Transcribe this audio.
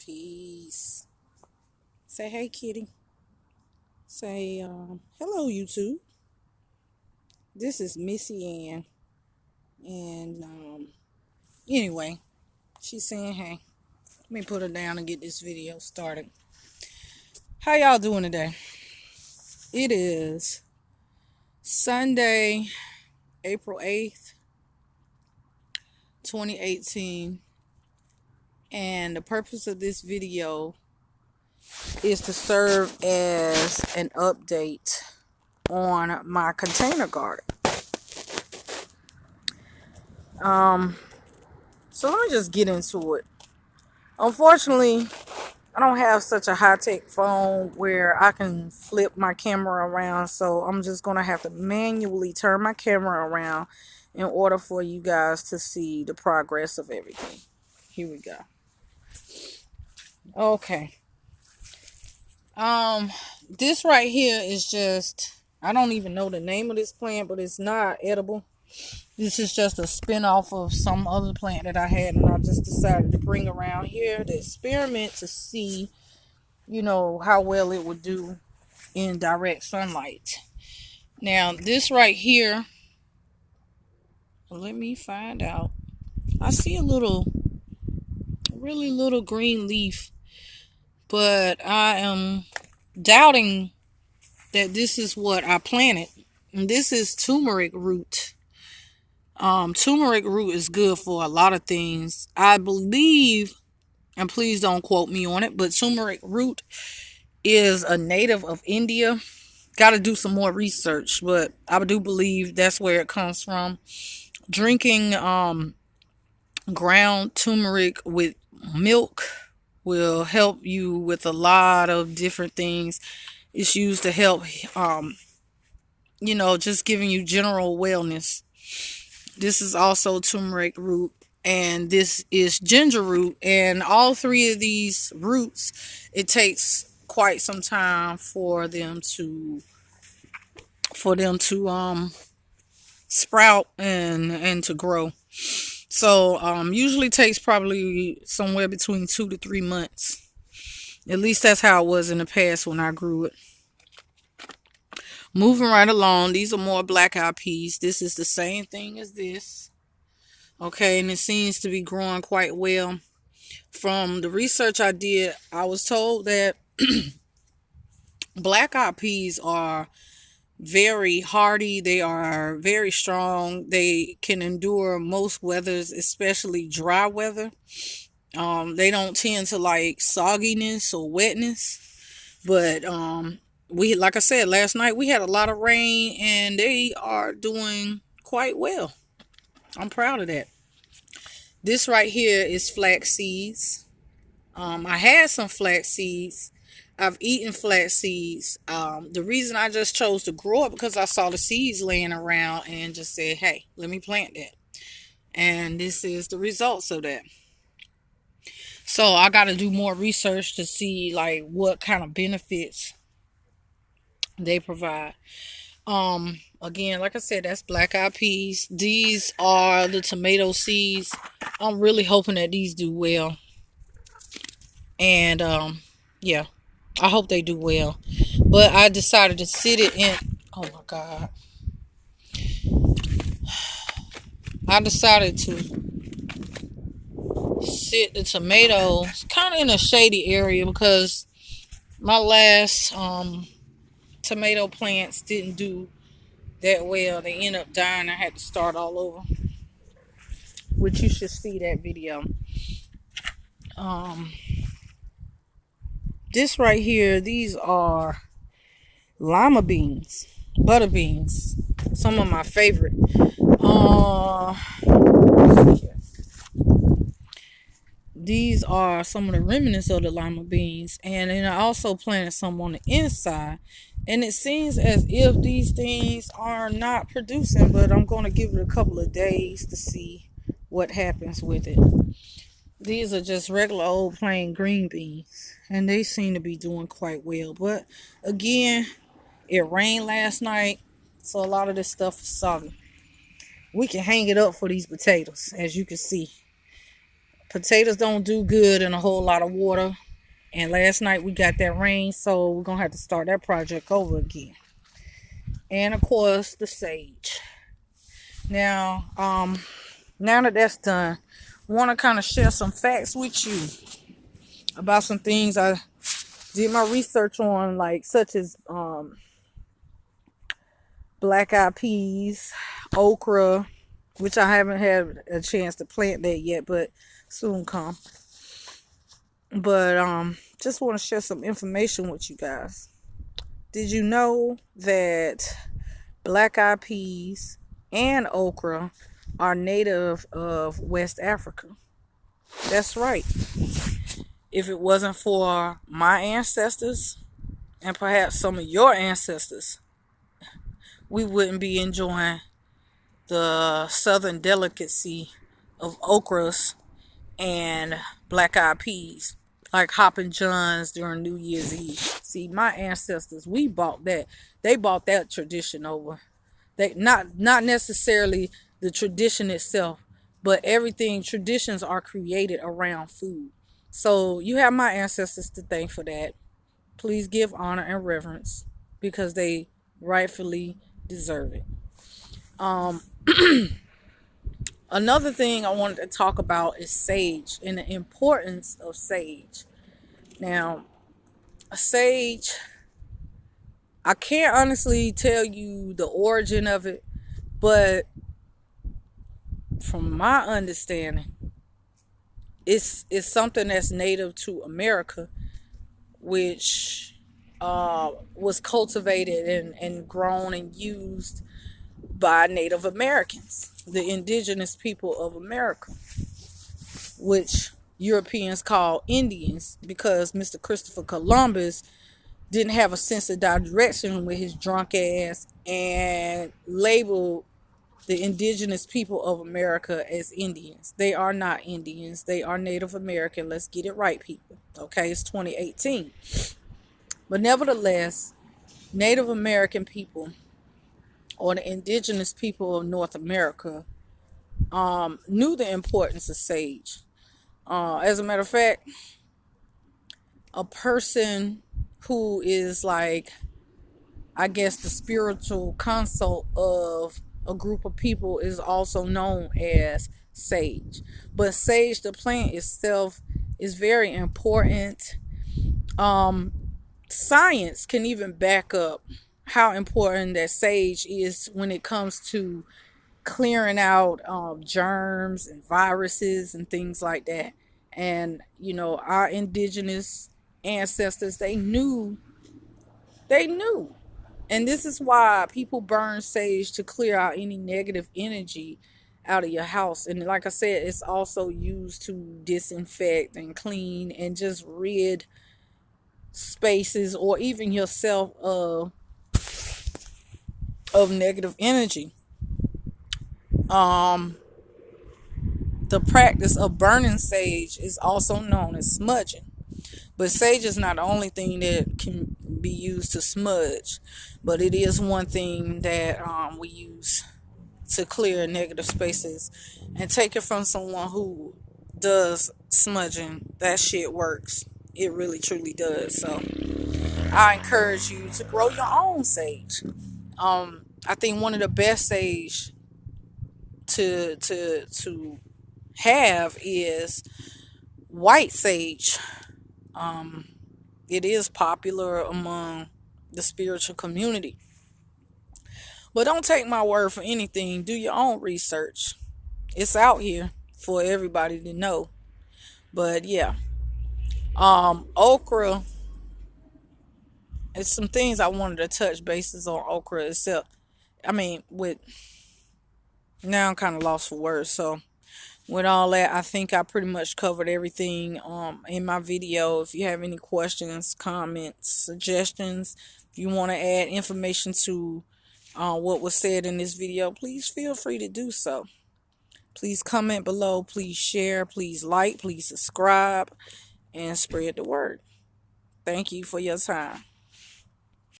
Peace. Say hey, kitty. Say hello, YouTube. This is Missy Ann, and anyway, she's saying hey. Let me put her down and get this video started. How y'all doing today? It is Sunday, April 8th, 2018, and the purpose of this video is to serve as an update on my container garden. So let me just get into it. Unfortunately, I don't have such a high-tech phone where I can flip my camera around, so I'm just going to have to manually turn my camera around in order for you guys to see the progress of everything. Here we go. Okay. This right here is just, I don't even know the name of this plant, but it's not edible. This is just a spin-off of some other plant that I had, and I just decided to bring around here to experiment to see, how well it would do in direct sunlight. Now, this right here, let me find out. I see a really little green leaf, but I am doubting that this is what I planted. And this is turmeric root. Turmeric root is good for a lot of things. I believe, and please don't quote me on it, but turmeric root is a native of India. Got to do some more research, but I do believe that's where it comes from. Drinking ground turmeric with milk will help you with a lot of different things. It's used to help, just giving you general wellness. This is also turmeric root, and this is ginger root, and all three of these roots, it takes quite some time for them to sprout and to grow. So usually takes probably somewhere between 2 to 3 months. At least that's how it was in the past when I grew it. Moving right along, these are more black-eyed peas. This is the same thing as this. Okay, and it seems to be growing quite well. From the research I did, I was told that black-eyed peas are very hardy. They are very strong. They can endure most weathers, especially dry weather. They don't tend to like sogginess or wetness. But like I said, last night we had a lot of rain, and they are doing quite well. I'm proud of that. This right here is flax seeds. I had some flax seeds. I've eaten flax seeds. The reason I just chose to grow it because I saw the seeds laying around and just said, hey, let me plant that. And this is the results of that. So I got to do more research to see like what kind of benefits they provide. Again, like I said, that's black-eyed peas. These are the tomato seeds. I'm really hoping that these do well. And yeah, I hope they do well. But I decided to sit it in. Oh my God. I decided to sit the tomatoes kind of in a shady area because my last tomato plants didn't do that well. They ended up dying. I had to start all over, which you should see that video. This right here, these are lima beans, butter beans, some of my favorite. These are some of the remnants of the lima beans, and then I also planted some on the inside, and it seems as if these things are not producing, but I'm going to give it a couple of days to see what happens with it. These are just regular old plain green beans, and they seem to be doing quite well. But again, it rained last night, so a lot of this stuff is soggy. We can hang it up for these potatoes, as you can see. Potatoes don't do good in a whole lot of water. And last night we got that rain, so we're gonna have to start that project over again. And of course the sage. Now, now that that's done, I want to kind of share some facts with you about some things I did my research on, like such as black eyed peas, okra, which I haven't had a chance to plant that yet, but soon come. But just want to share some information with you guys. Did you know that black eyed peas and okra are native of West Africa? That's right. If it wasn't for my ancestors and perhaps some of your ancestors, we wouldn't be enjoying the southern delicacy of okras and black eyed peas, like Hoppin' Johns during New Year's Eve. See, my ancestors, we bought that. They bought that tradition over. They not necessarily the tradition itself, but everything. Traditions are created around food. So you have my ancestors to thank for that. Please give honor and reverence because they rightfully deserve it. Another thing I wanted to talk about is sage and the importance of sage. Now, sage, I can't honestly tell you the origin of it, but from my understanding, it's something that's native to America, which was cultivated and grown and used by Native Americans, the indigenous people of America, which Europeans call Indians, because Mr. Christopher Columbus didn't have a sense of direction with his drunk ass and labeled the indigenous people of America as Indians. They are not Indians. They are Native American. Let's get it right, people. Okay, it's 2018. But nevertheless, Native American people, or the indigenous people of North America, knew the importance of sage. As a matter of fact, a person who is like, I guess, the spiritual consult of a group of people is also known as sage. But sage, the plant itself, is very important. Science can even back up how important that sage is when it comes to clearing out germs and viruses and things like that. And our indigenous ancestors, they knew. And this is why people burn sage, to clear out any negative energy out of your house. And like I said, it's also used to disinfect and clean and just rid spaces or even yourself of negative energy. The practice of burning sage is also known as smudging. But sage is not the only thing that can be used to smudge, but it is one thing that we use to clear negative spaces. And take it from someone who does smudging, that shit works. It really truly does. So I encourage you to grow your own sage. I think one of the best sage to have is white sage. It is popular among the spiritual community. But don't take my word for anything. Do your own research. It's out here for everybody to know. But yeah, okra. It's some things I wanted to touch bases on okra itself. Now I'm kind of lost for words. So with all that, I think I pretty much covered everything in my video. If you have any questions, comments, suggestions, if you want to add information to what was said in this video, please feel free to do so. Please comment below. Please share. Please like. Please subscribe. And spread the word. Thank you for your time.